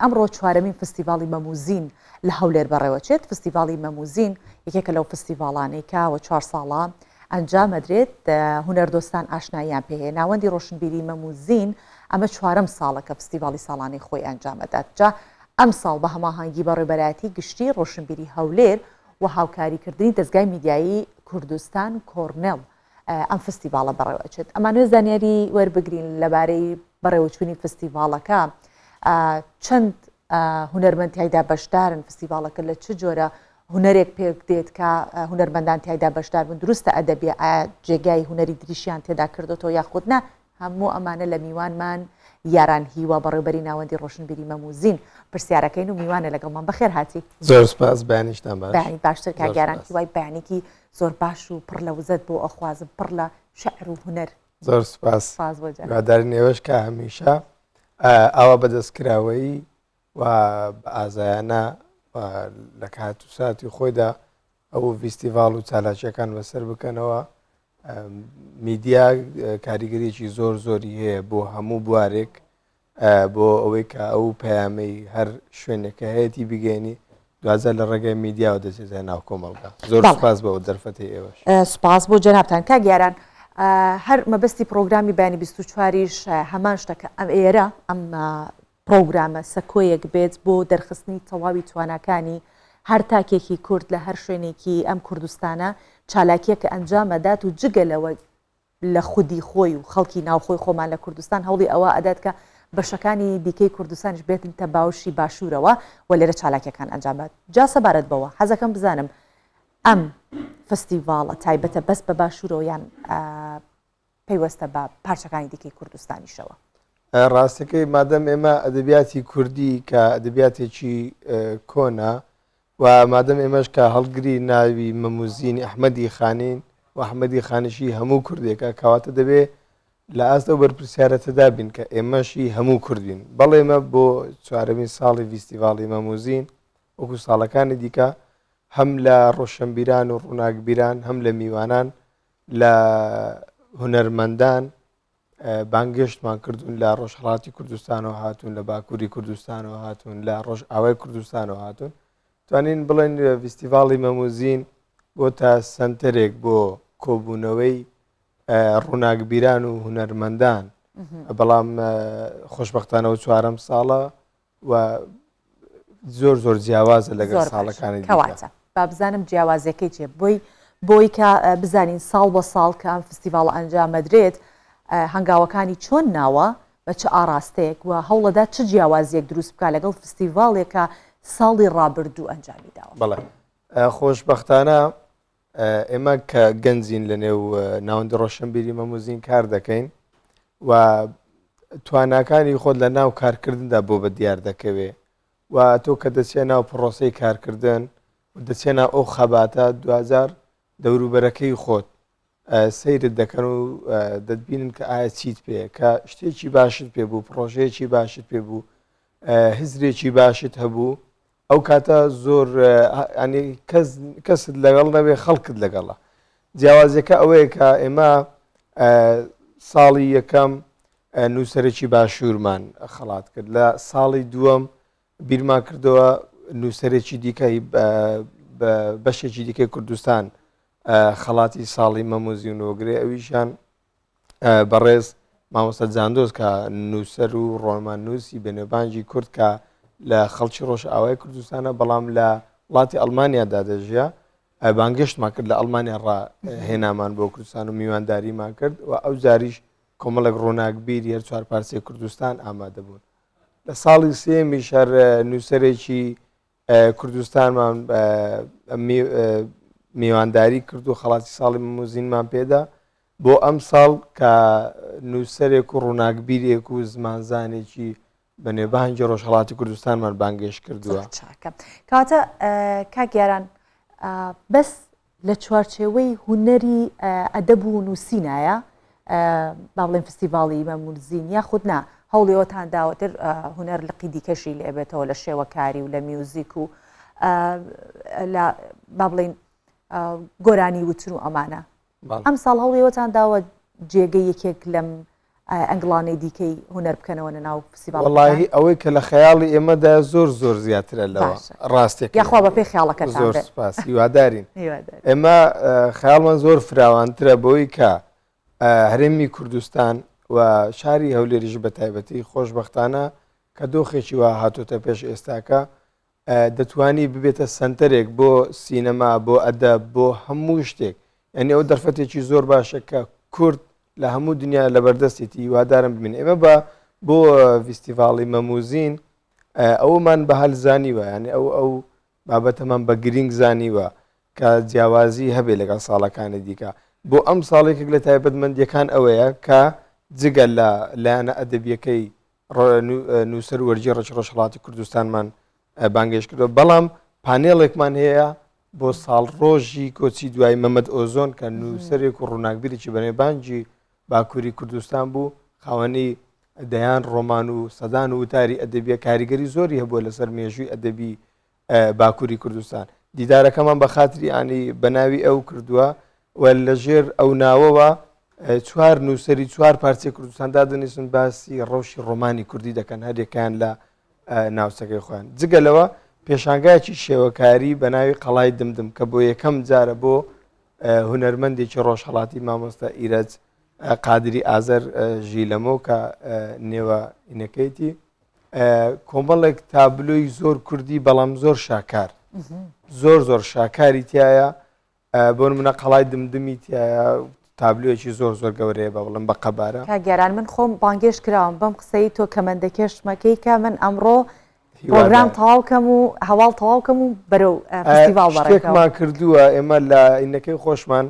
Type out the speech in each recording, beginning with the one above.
ئەمڕۆ چوارەمین فستیڤاڵی مەموزین لە هەولێر بەڕێوەچێت. فستیڤاڵی مەموزین یەکێکە لەو فستیڤاڵانەی کە وە 4 ساڵە ئەنجامەدرێت هونەردۆستان ئاشناییان پێهەیە. ناوەندی ڕۆشنبیری مەموزین ئەمە چوارەم ساڵە کە فستیڤاڵی ساڵانەی خۆی ئەنجامەدات. جا ئەم ساڵ بە هەماهەنگی بەڕێبەرایەتی گشتی ڕۆشنبیری هەولێر و هاوکاریکردنی دەستگای میدیایی کوردستان کۆرنێڵ ئەم فستیڤاڵە بەڕێوەچێت. ئەمانوێ زانیاری وەربگرین لەبارەی بەڕێوەچوونی فستیڤاڵەکە، چەند هونەرمەند تایدا بەشدارن، فستیڤاڵەکە لە چ جۆرە هونەرێک پێک دێت کە هونەرمەندان تایدا بەشدار بن، دروستە ئەدەبێ جێگای هونەری دریشیان تێدا کردێتەوە یاخودنا هەموو ئەمانە لە میوانمان یاران هیوا بەڕێبەری ناوەندی ڕۆشنبیری مەموزین پرسیارەکەین و میوانە لەگەڵمان. بەخێر هاتی. زۆر سپاس، بەیانیشتان باش. باشتر کاگیاران هیوای بەیانێکی زۆر باش و پڕ لە وزەت بۆ ئەخوازم، پڕ لە شەعر و هونەر. زۆر سپاس. گاداری نێوەش کە هەمیشە ئەوە بەدەستکراوەی و بە ئازایانە لە کات و ساتی خۆیدا ئەو فیستیڤاڵ و چالاکیەکان بەسەر بکەنەوە. میدیا کاریگەریەکی زۆر زۆری هەیە بۆ هەموو بوارێک بۆ ئەوەی کە ئەو پەیامەی هەر شوێنێکە هەیەی بگەێنی دوازە لە ڕێگەی میدیا و دەچێتە ناو کۆمەڵگا. زۆر سپاس بەوە دەرفەتی ئێوەش. سپاس بۆ جەنابتان کاگیاران. هەر مەبەستی پرۆگرامی بەیانی 24ش هەمان شتەکە ئەم ئێرە ئەم پرۆگرامە سەکۆیەک بێت بۆ دەرخستنی تەواوی تواناکانی هەر تاکێکی کورد لە هەر شوێنێکی ئەم کوردستانە چالاکیە کە ئەنجامەدات و جگەلەوە لە خودی خۆی و خەڵکی ناوخۆی خۆمان لە کوردستان هەوڵی ئەوە ئەدات کە بەشەکانی دیکەی کوردستانش بێتن تە باوشی باشوورەوە و لێرە چالاکیەکان ئەنجامات. جا سەبارەت بەوە حەزەکەم بزانم ئەم فستیڤاڵە تایبەتە بەس بە باشوورەوە یان پەیوەستە بە پارچەکانی دیکەی کوردستانیشەوە؟ ڕاستەکەی مادەم ئێمە ئەدەبیاتی کوردی کە ئەدەبیاتێکی کۆنا و مادەم ئێمەش کە هەڵگری ناوی مەموزینی ئەحمەدی خانین و ئەحمەدی خانشی هەموو کوردێکە کەواتە دەبێ لە ئاستە بەرپرسیارەتەدا بین کە ئێمەشی هەموو کوردین. بەڵێ ئێمە بۆ چوارەمین ساڵی فیستیڤاڵی مەموزین وەکو ساڵەکانی دیکە هەم لە ڕۆشنبیران و ڕووناکبیران هەم لە میوانان لە هونەرمەندان بانگشتمان کردوون لە ڕۆژهەڵاتی کوردستانەوە هاتوون، لە باکووری کوردستانەوە هاتوون، لە ڕۆژ ئاوای کوردستانەوە هاتوون. توانین بڵێن فیستیڤاڵی مەموزین بۆ تا سنتەرێک بۆ کۆبوونەوەی ڕووناکبیران و هونەرمەندان، بەڵام خۆشبەختانەوە چوارەم ساڵە و زۆر زۆر جیاوازە لەگەڵ ساڵەکانی کەواتە با بزانم جیاوازەکەی چێ بۆی کە بزانین ساڵ بە ساڵ کە ئەم فستیڤاڵ ئەنجامەدرێت هەنگاوەکانی چۆن ناوە بە چه ئاراستەیەک و هەوڵەدا چ جیاوازیەک دروست بکە لەگەڵ فستیڤاڵێکە ساڵی ڕابردوو ئەنجامی داوە. بەڵێ خۆشبەختانە ئێمە کە گەنجین لە نێو ناوەندی ڕۆشنبیری مەموزین کار دەکەین و تواناکانی خۆت لە ناو کارکردندا بۆ بە دیار دەکەوێ و تۆ کە دەچێت ناو پرۆسەی کارکردن دەچێنە ئەو خەباتە دوزار دەوروبەرەکەی خۆت سەیرت دەکەن و دەتبینن کە ئایا چیت پێ کە شتێکی باشت پێ بوو، پرۆژەیەکی باشت پێ بوو، هزرێکی باشت هەبوو، ئەو کاتە زۆر کەست لەگەڵ نەبێ خەڵکت لەگەڵە. جیاوازەکە ئەوەیە کە ئێمە ساڵی یەکەم نووسەرێکی باشوورمان خەڵات کرد، لە ساڵی دووەم بیرمان کردەوە نووسەرێکی دیکەی بەشێکی دیکەی کوردستان خەڵاتی ساڵی مەموزین وەگرێ ئەویشان بەڕێز مامۆستا جاندۆز کە نووسەر و ڕۆمان نووسی بەنێوبانجی کورد کە لە خەڵکی ڕۆژ ئاوای کوردستانە بەڵام لە وڵاتی ئەڵمانیادا دەژیا بانگشتمان کرد لە ئەڵمانیا ڕاهێنامان بۆ کوردستان و میوانداریمان کرد و ئەو جاریش کۆمەڵێک ڕۆناکبیر هەر چوار پارچەی کوردستان ئامادە بوون. لە ساڵی سێمی شەر نووسەرێکی کوردستانمان میوانداری کرد و خەڵاتی ساڵی مەموزینمان پێدا بۆ ئەم ساڵ کە نووسەرێک و ڕووناکبیرێک و زمانزانێکی بەنێوبانگی ڕۆژهەڵاتی کوردستانمان بانگێش کردووە. کاتە کاگیاران بەس لە چوارچێوەی هونەری ئەدەب و نووسینایە با بڵێن فستیڤاڵی مەموزین یاخودنا هەوڵیەوەتان داوەتر هونەر لقی دیکەشی لێبێتەوە لە شێوەکاری و لە میوزیک و با بڵێن گۆرانی وتر و ئەمانە. ئەم ساڵ هەوڵیەوەتان داوە جێگە یەکێک لەم ئەنگڵانەی دیکەی هوەر بکەنەوە ناو فستیڤاڵ وەڵاهی ئەوەی کە لە خەیاڵی ئێمەدا زۆر زیاترە لەوە ڕاستێک یاخوا بە پێی خیاڵەکەتان زۆر سپاس هیوادارین هیوادارین. ئێمە خەیاڵمان زۆر فراوانترە بۆی کە هەرێمی کوردستان و شاری هەولێریش بە تایبەتی خۆشبەختانە کە دۆخێکی وا هاتوۆتە پێش ئێستاکە دەتوانی ببێتە سنتەرێک بۆ سینەما بۆ ئەدەب بۆ هەموو شتێک یعنی ئەو دەرفەتێکی زۆر باشە کە کورد لە هەموو دنیا لە بەردەستێتی هیوادارم ببین ئێمە بۆ فستیڤاڵی مەموزین ئەومان بە هەلزانیوە ینی ئەو بابەتەمان بە گرنگ زانیوە کە جیاوازی هەبێ لەگەڵ ساڵەکانی دیکە بۆ ئەم ساڵێکێک لە تایبەتمەندیەکان ئەوەیە کە جگە لە لایەنە ئەدەبیەکەی نووسەر وەرجی ڕۆژهەڵاتی کوردستانمان بانگێش کردەوە بەڵام پانێڵێکمان هەیە بۆ ساڵڕۆژی کۆچی دوای مەمەد ئۆزۆن کە نووسەرێک و ڕووناکبیرێکی بەنێبانجی باکووری کوردستان بوو خاوەنی دەیان ڕۆمان و سەدان و وتاری ئەدەبیە کاریگەری زۆری هەبووە لەسەر مێژووی ئەدەبی باکووری کوردستان دیدارەکەمان بە خاتری ئانی بەناوی ئەو کردووە و لەژێر ئەو ناوەوە چوار نووسری چوار پارچەی کوردستاندا دەنووسن باسی ڕەوشی ڕۆمانی کوردی دەکەن هەرێکیان لە ناوچەکەی خۆیان جگە لەوە پێشانگایکی شێوەکاری بە ناوی قەڵای دمدم کە بۆ یەکەم جارە بۆ هونەرمەندێکی ڕۆژهەڵاتی مامۆستا ئیرەج قادری ئازەر ژیلەمۆ کە نێوە ئینەکەیتی کۆمەڵێک تابلۆی زۆر کوردی بەڵام زۆر شاکار زۆر شاکاری تایە بۆ منە قەڵای دمدمی تایە تابلوێکی زۆر گەورەیە بە بڵم بە قەبارە گەران من خۆم بانگێش کراوم بەم قسەی تۆ کەمەندەکێشمەکەی کە من ئەمڕۆ پرۆگرام تەواوکەم و هەواڵ تەواوکەم و بەرەو فستیڤاڵ شتێکمان کردووە ئێمە لە ئینەکەی خۆشمان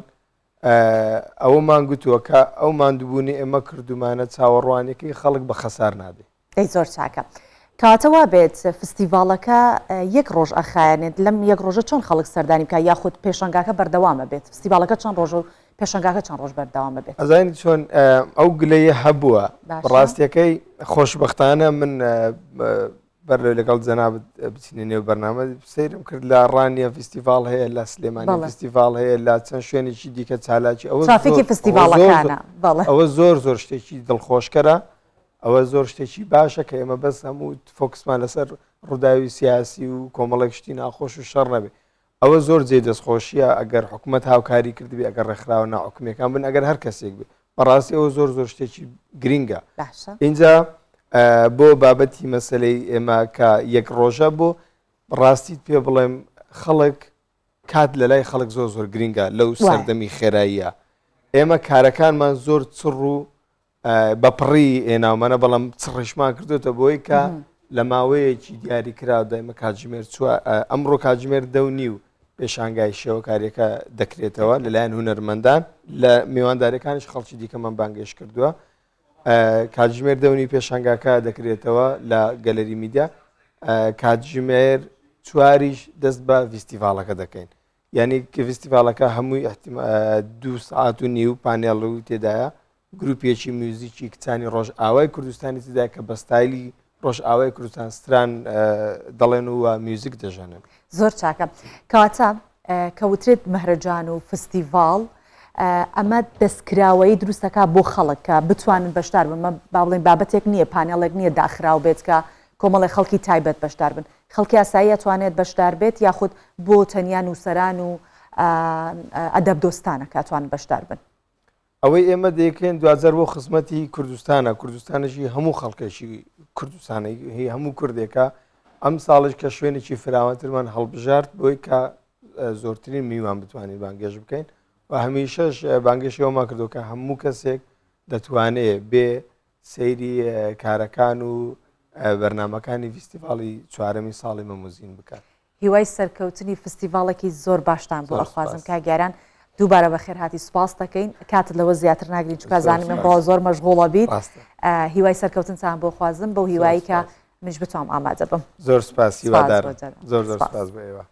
ئەوەمان گوتووە کە ئەو ماندووبوونی ئێمە کردومانە چاوەڕوانەکەی خەڵک بە خەسار نادێ دەی زۆر چاکە کاتەوا بێت فستیڤاڵەکە یەک ڕۆژ ئەخایەنێت لەم یەک ڕۆژە چۆن خەڵک سەردانی بکە یاخود پێشەنگاکە بەردەوامە بێت فستیڤاڵەکە چەند ڕۆژ و پێشەنگاکە چەند ڕۆژ بەردەوامە بێت ئەزانی چۆن ئەو گلەیە هەبووە ڕاستیەکەی خۆشبەختانە من بەر لەگەڵ جەنابەت بچینە نێو بەرنامە سەیرم کرد لە ڕانیە فستیڤاڵ هەیە لە سلێمانی فستیڤاڵ هەیە لە چەند شوێنێکی دیکە چالاکی ترافیکی فستیڤاڵەکانە ئەوە زۆر شتێکی دڵخۆشکەرە ئەوە زۆر شتێکی باشە کە ئێمە بەس هەموو فۆکسمان لەسەر ڕووداوی سیاسی و کۆمەڵێک شتی ناخۆش و شەڕ نەبێ ئەوە زۆر جێ دەستخۆشیە ئەگەر حکوومەت هاوکاری کردبێ ئەگەر ڕێکخراوە ناحکومەکان بن ئەگەر هەر کەسێک بێ بەڕاستی ئەوە زۆر شتێکی گرینگە اینجا بۆ بابەتی مەسلەی ئێمە کە یەک ڕۆژە بۆ ڕاستیت پێ بڵێم خەڵک کات لە لای خەڵک زۆر گرینگە لەو سەردەمی خێراییە ئێمە کارەکانمان زۆر چڕ و بەپڕی ئێناومانە بەڵام چڕشمان کردوتە بۆی کە لە ماوەیەکی دیاری کراودا ئێمە کاتژمێر ئەمڕۆ کاتژمێر 10:30 پێشانگای شێوەکاریەکە دەکرێتەوە لەلایەن هونەرمەندان لە میوانداریەکانیش خەڵکی دیکەمان بانگێش کردووە کاتژمێر 10:30 پێشانگاکە دەکرێتەوە لە گەلەری میدیا کاتژمێر 4 دەست بە فستیڤاڵەکە دەکەین یعنی کە فستیڤاڵەکە هەمووی 2 ساعت و نیو پانێڵ و تێدایە گروپێکی میوزیکی کچانی ڕۆژ ئاوای کوردستانی تێدا کە بە ستایلی ڕۆژ ئاوای کوردستان ستران دەڵێن و میوزیک دەژەنن زۆر چاکە کەواتە کەوترێت مەهرەجان و فستیڤاڵ ئەمە دەستکراوەی دروستەکە بۆ خەڵکە بتوانن بەشدار بن با بڵێن بابەتێک نییە پانێڵێک نییە داخراو بێت کە کۆمەڵی خەڵکی تایبەت بەشدار بن خەڵکی ئاسایی ئەتوانێت بەشدار بێت یاخود بۆ تەنیا نووسەران و ئەدەب دۆستانە کاتوان بەشدار بن ئەوەی ئێمە دەیەکەین دوجار بۆ خزمەتی کوردستانەشی هەموو خەڵکێکی کوردستانی هی هەموو کوردێکە ئەم ساڵش کە شوێنێکی فراوانترمان هەڵبژارد بۆی کە زۆرترین میوان بتوانین بانگێش بکەین و هەمیشەش بانگێشەوەمان کردو کە هەموو کەسێک دەتوانێت بێ سەیری کارەکان و بەرنمەکانی فستیڤاڵی چوارەمی ساڵی مەموزین بکات هیوای سەرکەوتنی فستیڤاڵێکی زۆر باشتان بۆ ئەخوازم کە گەران دووبارە بە خێرهاتی سوپاس دەکەین کاتت لەوە زیاتر ناگرین چکە زانیم من بۆ زۆر مەشغوڵە بیت هیوای سەرکەوتنتان بۆ خوازم بەو هیوایی کە منش بتوانم ئامادە بم زۆر سپاس هیوادارم زۆر سپاس بۆ ئێوە